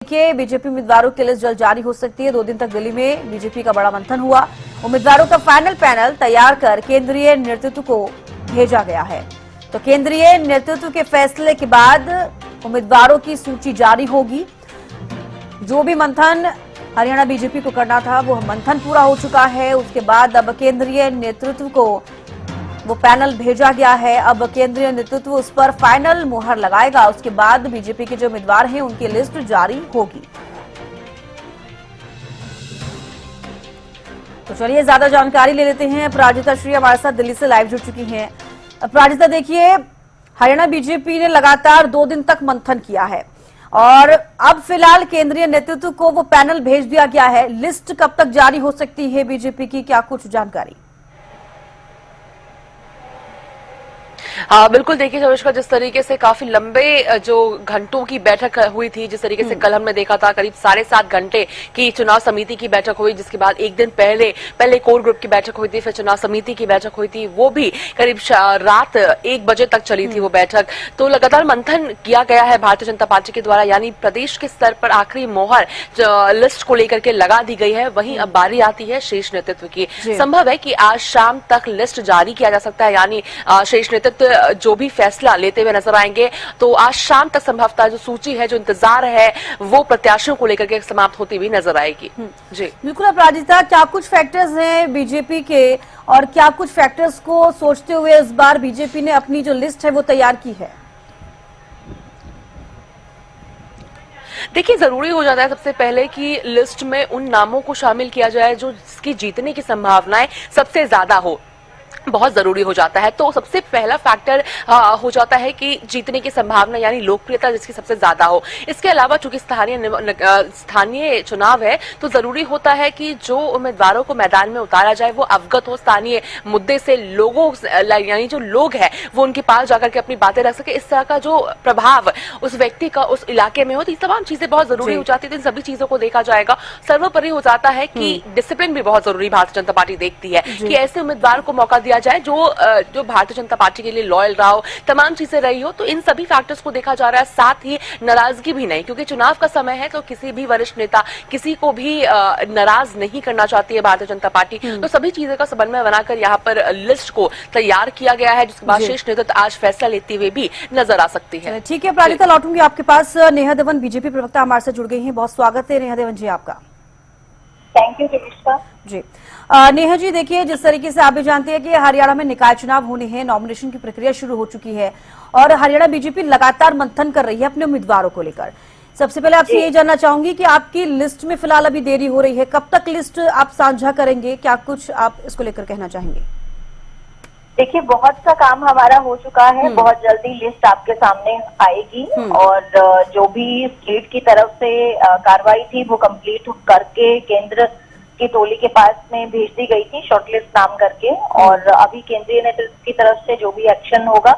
देखिए, बीजेपी उम्मीदवारों की लिस्ट जल्द जारी हो सकती है। 2 दिन तक दिल्ली में बीजेपी का बड़ा मंथन हुआ। उम्मीदवारों का फाइनल पैनल तैयार कर केंद्रीय नेतृत्व को भेजा गया है। तो केंद्रीय नेतृत्व के फैसले के बाद उम्मीदवारों की सूची जारी होगी। जो भी मंथन हरियाणा बीजेपी को करना था वो मंथन पूरा हो चुका है। उसके बाद अब केंद्रीय नेतृत्व को वो पैनल भेजा गया है। अब केंद्रीय नेतृत्व उस पर फाइनल मुहर लगाएगा। उसके बाद बीजेपी के जो उम्मीदवार हैं उनकी लिस्ट जारी होगी। तो चलिए ज्यादा जानकारी ले लेते हैं। अपराजिता श्री हमारे साथ दिल्ली से लाइव जुड़ चुकी हैं। अपराजिता, देखिए, हरियाणा बीजेपी ने लगातार 2 दिन तक मंथन किया है और अब फिलहाल केंद्रीय नेतृत्व को वो पैनल भेज दिया गया है। लिस्ट कब तक जारी हो सकती है बीजेपी की, क्या कुछ जानकारी? हाँ बिल्कुल, देखिए सविष्का, जिस तरीके से काफी लंबे जो घंटों की बैठक हुई थी, जिस तरीके से कल हमने देखा था करीब 7.5 घंटे की चुनाव समिति की बैठक हुई, जिसके बाद एक दिन पहले कोर ग्रुप की बैठक हुई थी, फिर चुनाव समिति की बैठक हुई थी, वो भी करीब रात 1 बजे तक चली थी वो बैठक। तो लगातार मंथन किया गया है भारतीय जनता पार्टी के द्वारा, यानी प्रदेश के स्तर पर आखिरी मोहर लिस्ट को लेकर के लगा दी गई है। वहीं अब बारी आती है शीर्ष नेतृत्व की। संभव है कि आज शाम तक लिस्ट जारी किया जा सकता है, यानी शीर्ष नेतृत्व जो भी फैसला लेते हुए नजर आएंगे। तो आज शाम तक संभवतः जो सूची है, जो इंतजार है, वो प्रत्याशियों को लेकर के समाप्त होती हुई नजर आएगी। जी बिल्कुल। अपराजिता, क्या कुछ फैक्टर्स हैं बीजेपी के और क्या कुछ फैक्टर्स को सोचते हुए इस बार बीजेपी ने अपनी जो लिस्ट है वो तैयार की है? देखिए, जरूरी हो जाता है सबसे पहले कि लिस्ट में उन नामों को शामिल किया जाए जो जिसकी जीतने की संभावनाएं सबसे ज्यादा हो, बहुत जरूरी हो जाता है। तो सबसे पहला फैक्टर हो जाता है कि जीतने की संभावना, यानी लोकप्रियता जिसकी सबसे ज्यादा हो। इसके अलावा चूंकि स्थानीय चुनाव है, तो जरूरी होता है कि जो उम्मीदवारों को मैदान में उतारा जाए वो अवगत हो स्थानीय मुद्दे से, लोगों यानी जो लोग हैं वो उनके पास जाकर के अपनी बातें रख सके। इस तरह का जो प्रभाव उस व्यक्ति का उस इलाके में हो, तो ये तमाम चीजें बहुत जरूरी हो जाती है। इन सभी चीजों को देखा जाएगा। सर्वोपरि हो जाता है कि डिसिप्लिन भी बहुत जरूरी भारतीय जनता पार्टी देखती है कि ऐसे उम्मीदवार को मौका दिया जाए जो भारतीय जनता पार्टी के लिए लॉयल रहा हो, तमाम चीजें रही हो। तो इन सभी फैक्टर्स को देखा जा रहा है। साथ ही नाराजगी भी नहीं, क्योंकि चुनाव का समय है, तो किसी भी वरिष्ठ नेता किसी को भी नाराज नहीं करना चाहती है भारतीय जनता पार्टी। तो सभी चीजों का समन्वय बनाकर यहाँ पर लिस्ट को तैयार किया गया है, जिसके बाद शीर्ष नेतृत्व आज फैसला लेते हुए भी नजर आ सकती है। ठीक है प्राजिता, लौटूंगी आपके पास। नेहा देवन बीजेपी प्रवक्ता हमारे साथ जुड़ गई हैं। बहुत स्वागत है नेहा देवन जी आपका। थैंक यू सविष्का जी। नेहा जी, देखिए, जिस तरीके से आप भी जानते हैं कि हरियाणा में निकाय चुनाव होने हैं, नॉमिनेशन की प्रक्रिया शुरू हो चुकी है और हरियाणा बीजेपी लगातार मंथन कर रही है अपने उम्मीदवारों को लेकर। सबसे पहले आपसे ये जानना चाहूंगी कि आपकी लिस्ट में फिलहाल अभी देरी हो रही है, कब तक लिस्ट आप साझा करेंगे, क्या कुछ आप इसको लेकर कहना चाहेंगे? देखिए, बहुत सा काम हमारा हो चुका है। बहुत जल्दी लिस्ट आपके सामने आएगी और जो भी स्टेट की तरफ से कार्रवाई थी वो कंप्लीट करके केंद्र की टोली के पास में भेज दी गई थी, शॉर्टलिस्ट नाम करके। और अभी केंद्रीय नेतृत्व की तरफ से जो भी एक्शन होगा,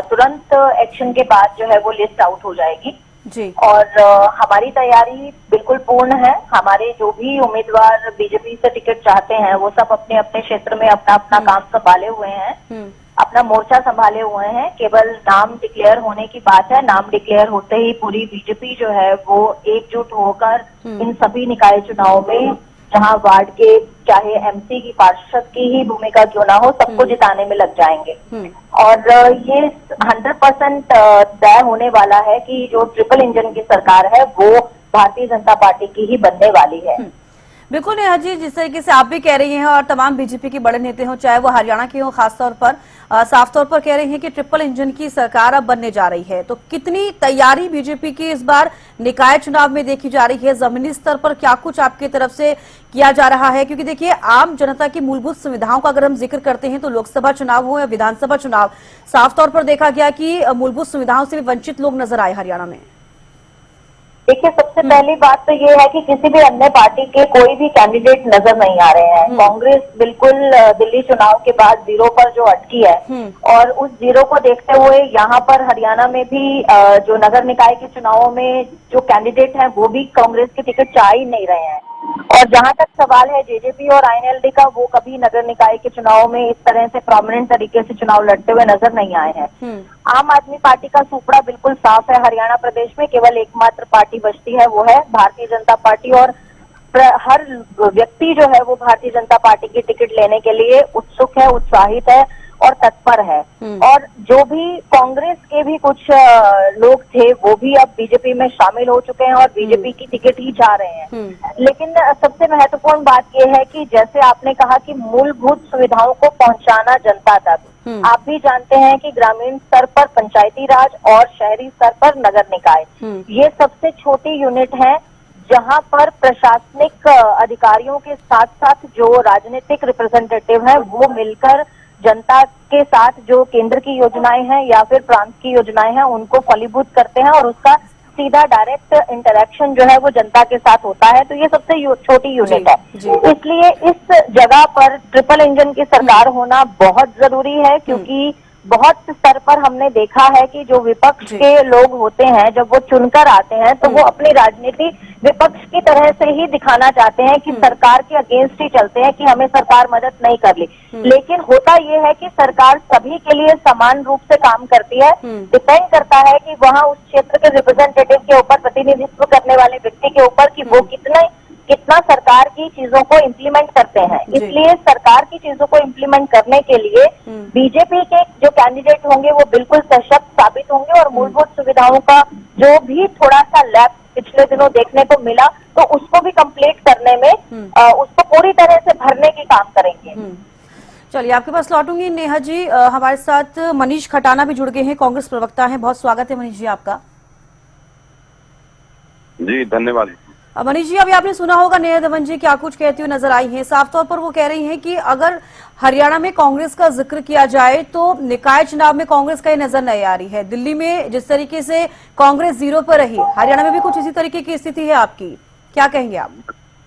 तुरंत एक्शन के बाद जो है वो लिस्ट आउट हो जाएगी जी। और हमारी तैयारी बिल्कुल पूर्ण है। हमारे जो भी उम्मीदवार बीजेपी से टिकट चाहते हैं वो सब अपने अपने क्षेत्र में अपना अपना काम संभाले हुए हैं, अपना मोर्चा संभाले हुए हैं। केवल नाम डिक्लेयर होने की बात है। नाम डिक्लेयर होते ही पूरी बीजेपी जो है वो एकजुट होकर इन सभी निकाय चुनाव में, जहां वार्ड के चाहे एमसी की, पार्षद की ही भूमिका क्यों ना हो, सबको जिताने में लग जाएंगे। और ये 100% तय होने वाला है कि जो ट्रिपल इंजन की सरकार है वो भारतीय जनता पार्टी की ही बनने वाली है। बिल्कुल नेहा जी, जिस तरीके से आप भी कह रही हैं और तमाम बीजेपी के बड़े नेता हों, चाहे वो हरियाणा के हों, खासतौर पर साफ तौर पर कह रहे हैं कि ट्रिपल इंजन की सरकार अब बनने जा रही है। तो कितनी तैयारी बीजेपी की इस बार निकाय चुनाव में देखी जा रही है? जमीनी स्तर पर क्या कुछ आपकी तरफ से किया जा रहा है? क्योंकि देखिए, आम जनता की मूलभूत सुविधाओं का अगर हम जिक्र करते हैं तो लोकसभा चुनाव हो या विधानसभा चुनाव, साफ तौर पर देखा गया कि मूलभूत सुविधाओं से भी वंचित लोग नजर आए हरियाणा में। देखिए, सबसे पहली बात तो ये है कि किसी भी अन्य पार्टी के कोई भी कैंडिडेट नजर नहीं आ रहे हैं। कांग्रेस बिल्कुल दिल्ली चुनाव के बाद 0 पर जो अटकी है और उस 0 को देखते हुए यहाँ पर हरियाणा में भी जो नगर निकाय के चुनावों में जो कैंडिडेट हैं वो भी कांग्रेस की टिकट चाह ही नहीं रहे हैं। और जहां तक सवाल है जेजेपी और आईएनएलडी का, वो कभी नगर निकाय के चुनाव में इस तरह से प्रोमिनेंट तरीके से चुनाव लड़ते हुए नजर नहीं आए हैं। आम आदमी पार्टी का सुपड़ा बिल्कुल साफ है। हरियाणा प्रदेश में केवल एकमात्र पार्टी बचती है, वो है भारतीय जनता पार्टी, और हर व्यक्ति जो है वो भारतीय जनता पार्टी की टिकट लेने के लिए उत्सुक है, उत्साहित है और तत्पर है। और जो भी कांग्रेस के भी कुछ लोग थे वो भी अब बीजेपी में शामिल हो चुके हैं और बीजेपी की टिकट ही चाह रहे हैं। लेकिन सबसे महत्वपूर्ण बात यह है कि जैसे आपने कहा कि मूलभूत सुविधाओं को पहुंचाना जनता तक, आप भी जानते हैं कि ग्रामीण स्तर पर पंचायती राज और शहरी स्तर पर नगर निकाय, ये सबसे छोटी यूनिट है जहां पर प्रशासनिक अधिकारियों के साथ साथ जो राजनीतिक रिप्रेजेंटेटिव हैं वो मिलकर जनता के साथ जो केंद्र की योजनाएं हैं या फिर प्रांत की योजनाएं हैं उनको फलीभूत करते हैं और उसका सीधा डायरेक्ट इंटरेक्शन जो है वो जनता के साथ होता है। तो ये सबसे छोटी यूनिट है, इसलिए इस जगह पर ट्रिपल इंजन की सरकार होना बहुत जरूरी है, क्योंकि बहुत स्तर पर हमने देखा है कि जो विपक्ष के लोग होते हैं जब वो चुनकर आते हैं तो वो अपनी राजनीति विपक्ष की तरह से ही दिखाना चाहते हैं कि सरकार के अगेंस्ट ही चलते हैं कि हमें सरकार मदद नहीं कर ली। लेकिन होता ये है कि सरकार सभी के लिए समान रूप से काम करती है। डिपेंड करता है कि वहाँ उस क्षेत्र के रिप्रेजेंटेटिव के ऊपर, प्रतिनिधित्व करने वाले व्यक्ति के ऊपर कि वो कितना सरकार की चीजों को इम्प्लीमेंट करते हैं। इसलिए सरकार की चीजों को इम्प्लीमेंट करने के लिए बीजेपी के जो कैंडिडेट होंगे वो बिल्कुल सशक्त साबित होंगे और मूलभूत सुविधाओं का जो भी थोड़ा सा लैप पिछले दिनों देखने को मिला तो उसको भी कंप्लीट करने में उसको पूरी तरह से भरने की काम करेंगे। चलिए आपके पास लौटूंगी। नेहा जी, हमारे साथ मनीष खटाना भी जुड़ गए हैं, कांग्रेस प्रवक्ता हैं। बहुत स्वागत है मनीष जी आपका। जी धन्यवाद। मनीष जी, अभी आपने सुना होगा नेहा धवन जी क्या कुछ कहती हुई नजर आई हैं। साफ तौर पर वो कह रही हैं कि अगर हरियाणा में कांग्रेस का जिक्र किया जाए तो निकाय चुनाव में कांग्रेस का ये नजर नहीं आ रही है। दिल्ली में जिस तरीके से कांग्रेस 0 पर रही, हरियाणा में भी कुछ इसी तरीके की स्थिति है आपकी, क्या कहेंगे आप?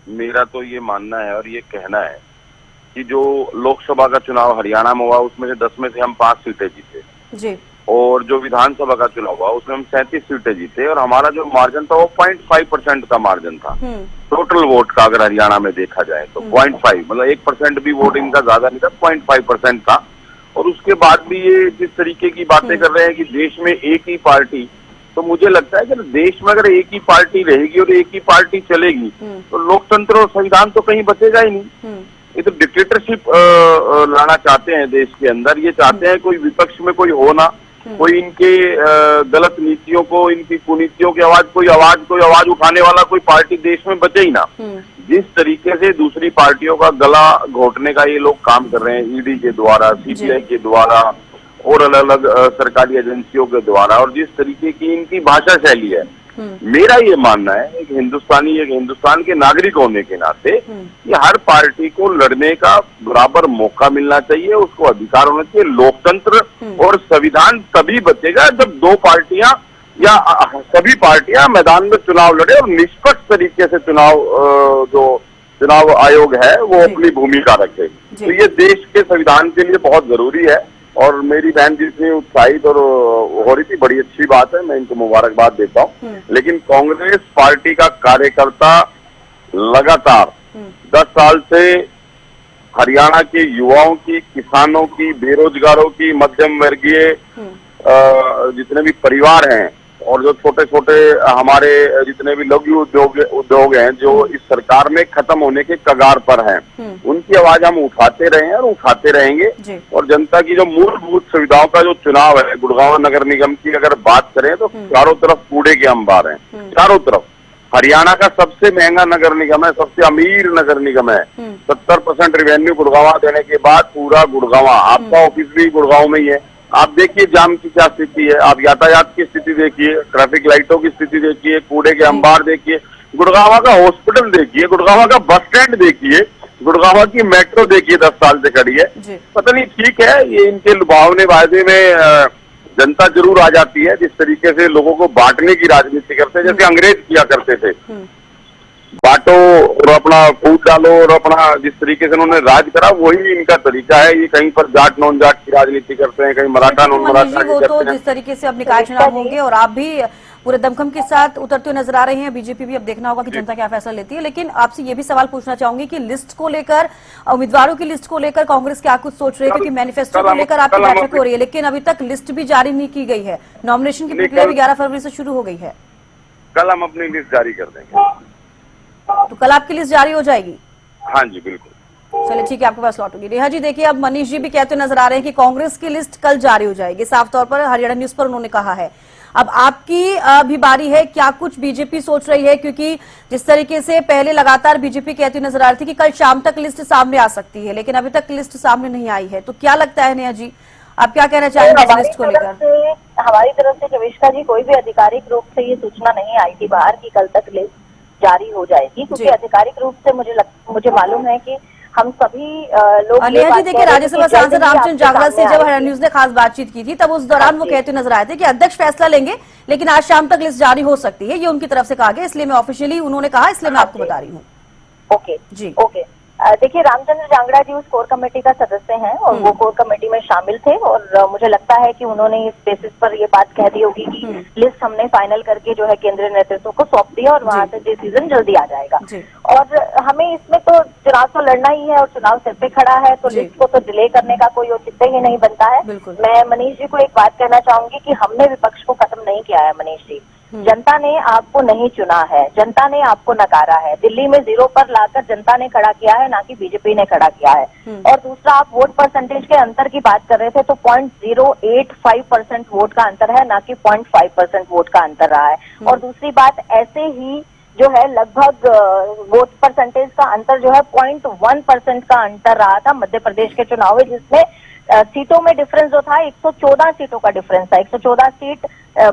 मेरा तो ये मानना है और ये कहना है कि जो लोकसभा का चुनाव हरियाणा में हुआ उसमें से 10 में से हम 5 सीटें जीते जी, और जो विधानसभा का चुनाव हुआ उसमें हम 37 सीटें जीते और हमारा जो मार्जिन था वो 0.5% का मार्जिन था टोटल वोट का। अगर हरियाणा में देखा जाए तो 0.5, मतलब 1% भी वोट इनका ज्यादा नहीं था, 0.5% था। और उसके बाद भी ये जिस तरीके की बातें कर रहे हैं कि देश में एक ही पार्टी, तो मुझे लगता है कि देश में अगर एक ही पार्टी रहेगी और एक ही पार्टी चलेगी तो लोकतंत्र और संविधान तो कहीं बचेगा ही नहीं। ये तो डिक्टेटरशिप लाना चाहते हैं देश के अंदर। ये चाहते हैं कोई विपक्ष में कोई हो ना, कोई इनके गलत नीतियों को, इनकी कुनीतियों की कोई आवाज उठाने वाला कोई पार्टी देश में बचे ही ना। जिस तरीके से दूसरी पार्टियों का गला घोटने का ये लोग काम कर रहे हैं ईडी के द्वारा, सीबीआई के द्वारा और अलग अलग सरकारी एजेंसियों के द्वारा, और जिस तरीके की इनकी भाषा शैली है, मेरा ये मानना है एक हिंदुस्तान के नागरिक होने के नाते कि हर पार्टी को लड़ने का बराबर मौका मिलना चाहिए, उसको अधिकार होना चाहिए। लोकतंत्र और संविधान तभी बचेगा जब दो पार्टियां या सभी पार्टियां मैदान में चुनाव लड़े और निष्पक्ष तरीके से चुनाव आयोग है वो अपनी भूमिका रखे। तो ये देश के संविधान के लिए बहुत जरूरी है। और मेरी बहन जितनी उत्साहित और हो रही थी, बड़ी अच्छी बात है, मैं इनको मुबारकबाद देता हूँ। लेकिन कांग्रेस पार्टी का कार्यकर्ता लगातार 10 साल से हरियाणा के युवाओं की, किसानों की, बेरोजगारों की, मध्यम वर्गीय जितने भी परिवार हैं और जो छोटे छोटे हमारे जितने भी लघु उद्योग हैं जो इस सरकार में खत्म होने के कगार पर हैं, उनकी आवाज हम उठाते रहे हैं और उठाते रहेंगे। और जनता की जो मूलभूत सुविधाओं का जो चुनाव है, गुड़गांव नगर निगम की अगर बात करें तो चारों तरफ कूड़े के अंबार हैं, चारों तरफ। हरियाणा का सबसे महंगा नगर निगम है, सबसे अमीर नगर निगम है। 70% रेवेन्यू गुड़गांव देने के बाद पूरा गुड़गांव, आपका ऑफिस भी गुड़गांव में ही है। आप देखिए जाम की क्या स्थिति है, आप यातायात की स्थिति देखिए, ट्रैफिक लाइटों की स्थिति देखिए, कूड़े के अंबार देखिए, गुड़गांव का हॉस्पिटल देखिए, गुड़गांव का बस स्टैंड देखिए, गुड़गांव की मेट्रो देखिए 10 साल से खड़ी है। पता नहीं, ठीक है ये इनके लुभावने वायदे में जनता जरूर आ जाती है, जिस तरीके से लोगों को बांटने की राजनीति करते हैं जैसे अंग्रेज किया करते थे, बांटो और अपना फूट डालो और अपना जिस तरीके से उन्होंने राज करा वही इनका तरीका है। ये कहीं पर जाट नॉन जाट की राजनीति करते हैं, कहीं मराठा नॉन मराठा की करते हैं। तो जिस तरीके से अब निकाय चुनाव होंगे और आप भी पूरे दमखम के साथ उतरते हुए नजर आ रहे हैं। बीजेपी भी अब देखना होगा कि जनता क्या फैसला लेती है। लेकिन आपसे ये भी सवाल पूछना चाहूंगी कि लिस्ट को लेकर, उम्मीदवारों की लिस्ट को लेकर कांग्रेस क्या कुछ सोच रही है, क्योंकि मैनिफेस्टो को लेकर आपकी बैठक हो रही है, लेकिन अभी तक लिस्ट भी जारी नहीं की गई है। नॉमिनेशन की प्रक्रिया भी 11 फरवरी से शुरू हो गई है। कल हम अपनी लिस्ट जारी कर देंगे। तो कल आपकी लिस्ट जारी हो जाएगी? हाँ जी, बिल्कुल। चलिए ठीक है, आपके पास लौटूंगी। नेहा जी, देखिए अब मनीष जी भी कहते नजर आ रहे हैं कि कांग्रेस की लिस्ट कल जारी हो जाएगी, साफ तौर पर हरियाणा न्यूज पर उन्होंने कहा है। अब आपकी भी बारी है, क्या कुछ बीजेपी सोच रही है? क्योंकि जिस तरीके से पहले लगातार बीजेपी कहती नजर आ रही थी कि कल शाम तक लिस्ट सामने आ सकती है, लेकिन अभी तक लिस्ट सामने नहीं आई है, तो क्या लगता है नेहा जी, आप क्या कहना चाहेंगे इस लिस्ट को लेकर? हमारी तरफ से कविष्का जी कोई भी आधिकारिक रूप से ये सूचना नहीं आई थी बाहर की कल तक लिस्ट जारी हो जाएगी, क्योंकि आधिकारिक रूप से मुझे मालूम है कि हम सभी लोग। नेहा जी, देखिए राज्यसभा सांसद रामचंद्र जागरा से जब हरियाणा न्यूज ने खास बातचीत की थी, तब उस दौरान वो कहते नजर आए थे कि अध्यक्ष फैसला लेंगे, लेकिन आज शाम तक लिस्ट जारी हो सकती है, ये उनकी तरफ से कहा गया, इसलिए मैं ऑफिशियली उन्होंने कहा, इसलिए मैं आपको बता रही हूँ। ओके जी, ओके। देखिए, रामचंद्र जांगड़ा जी उस कोर कमेटी का सदस्य हैं और वो कोर कमेटी में शामिल थे, और मुझे लगता है कि उन्होंने इस बेसिस पर ये बात कह दी होगी कि लिस्ट हमने फाइनल करके जो है केंद्रीय नेतृत्व को सौंप दिया और वहां से डिसीजन जल्दी आ जाएगा। और हमें इसमें तो चुनाव तो लड़ना ही है और चुनाव सिर पे खड़ा है, तो लिस्ट को तो डिले करने का कोई औचित्य ही नहीं बनता है। मैं मनीष जी को एक बात कहना चाहूंगी कि हमने विपक्ष को खत्म नहीं किया है मनीष जी। जनता ने आपको नहीं चुना है, जनता ने आपको नकारा है। दिल्ली में 0 पर लाकर जनता ने खड़ा किया है, ना कि बीजेपी ने खड़ा किया है। और दूसरा, आप वोट परसेंटेज के अंतर की बात कर रहे थे, तो 0.085% वोट का अंतर है, ना कि 0.5% वोट का अंतर रहा है। और दूसरी बात, ऐसे ही जो है लगभग वोट परसेंटेज का अंतर जो है 0.1% का अंतर रहा था मध्य प्रदेश के चुनाव में, जिसमें सीटों में डिफरेंस जो था 114 सीटों का डिफरेंस था। 114 सीट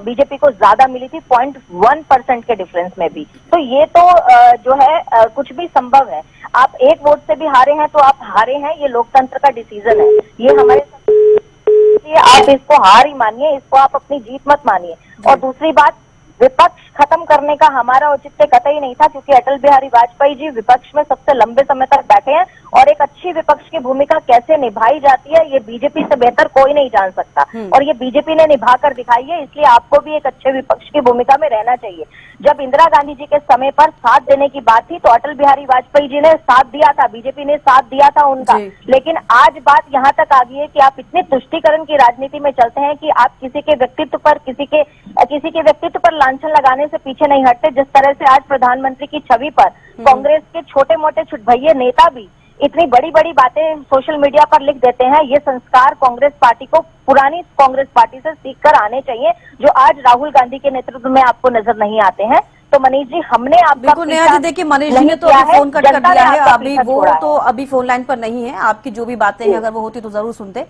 बीजेपी को ज्यादा मिली थी 0.1% के डिफरेंस में भी। तो ये तो जो है कुछ भी संभव है। आप एक वोट से भी हारे हैं तो आप हारे हैं, ये लोकतंत्र का डिसीजन है। ये हमारे, आप इसको हार ही मानिए, इसको आप अपनी जीत मत मानिए। और दूसरी बात, विपक्ष खत्म करने का हमारा औचित्य कतई नहीं था, क्योंकि अटल बिहारी वाजपेयी जी विपक्ष में सबसे लंबे समय तक बैठे हैं और एक अच्छी विपक्ष की भूमिका कैसे निभाई जाती है ये बीजेपी से बेहतर कोई नहीं जान सकता, और ये बीजेपी ने निभा कर दिखाई है। इसलिए आपको भी एक अच्छे विपक्ष की भूमिका में रहना चाहिए। जब इंदिरा गांधी जी के समय पर साथ देने की बात थी तो अटल बिहारी वाजपेयी जी ने साथ दिया था, बीजेपी ने साथ दिया था उनका। लेकिन आज बात यहाँ तक आ गई है कि आप इतने तुष्टीकरण की राजनीति में चलते हैं कि आप किसी के व्यक्तित्व पर किसी के व्यक्तित्व पर लांछन लगाने से पीछे नहीं हटते। जिस तरह से आज प्रधानमंत्री की छवि पर कांग्रेस के छोटे मोटे छुटभइये नेता भी इतनी बड़ी बड़ी बातें सोशल मीडिया पर लिख देते हैं, ये संस्कार कांग्रेस पार्टी को पुरानी कांग्रेस पार्टी से सीख कर आने चाहिए, जो आज राहुल गांधी के नेतृत्व में आपको नजर नहीं आते हैं। तो मनीष जी, हमने आपका नेहा जी, देखिए मनीष जी ने तो अभी फोन कट कर दिया है, अभी वो तो अभी फोन लाइन पर नहीं है। आपकी जो भी बातें हैं अगर वो होती तो जरूर सुनते।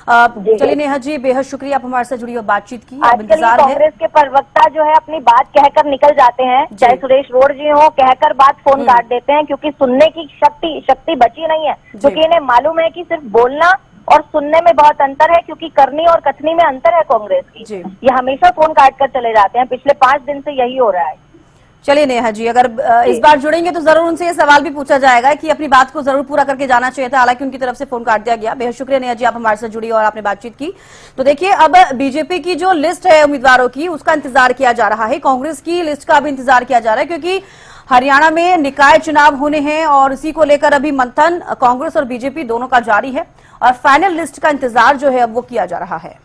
चलिए नेहा जी, बेहद शुक्रिया आप हमारे साथ जुड़ी और बातचीत की। इंतजार है। कांग्रेस के प्रवक्ता जो है अपनी बात कहकर निकल जाते हैं, चाहे सुरेश रोड जी हो, कहकर बात फोन काट देते हैं, क्योंकि सुनने की शक्ति बची नहीं है। क्योंकि इन्हें मालूम है कि सिर्फ बोलना और सुनने में बहुत अंतर है, क्योंकि करनी और कथनी में अंतर है कांग्रेस की। ये हमेशा फोन काट कर चले जाते हैं, पिछले 5 दिन से यही हो रहा है। चलिए नेहा जी, अगर इस बार जुड़ेंगे तो जरूर उनसे ये सवाल भी पूछा जाएगा कि अपनी बात को जरूर पूरा करके जाना चाहिए था, हालांकि उनकी तरफ से फोन काट दिया गया। बेहद शुक्रिया नेहा जी, आप हमारे साथ जुड़ी और आपने बातचीत की। तो देखिए, अब बीजेपी की जो लिस्ट है उम्मीदवारों की, उसका इंतजार किया जा रहा है। कांग्रेस की लिस्ट का भी इंतजार किया जा रहा है, क्योंकि हरियाणा में निकाय चुनाव होने हैं और इसी को लेकर अभी मंथन कांग्रेस और बीजेपी दोनों का जारी है और फाइनल लिस्ट का इंतजार जो है अब वो किया जा रहा है।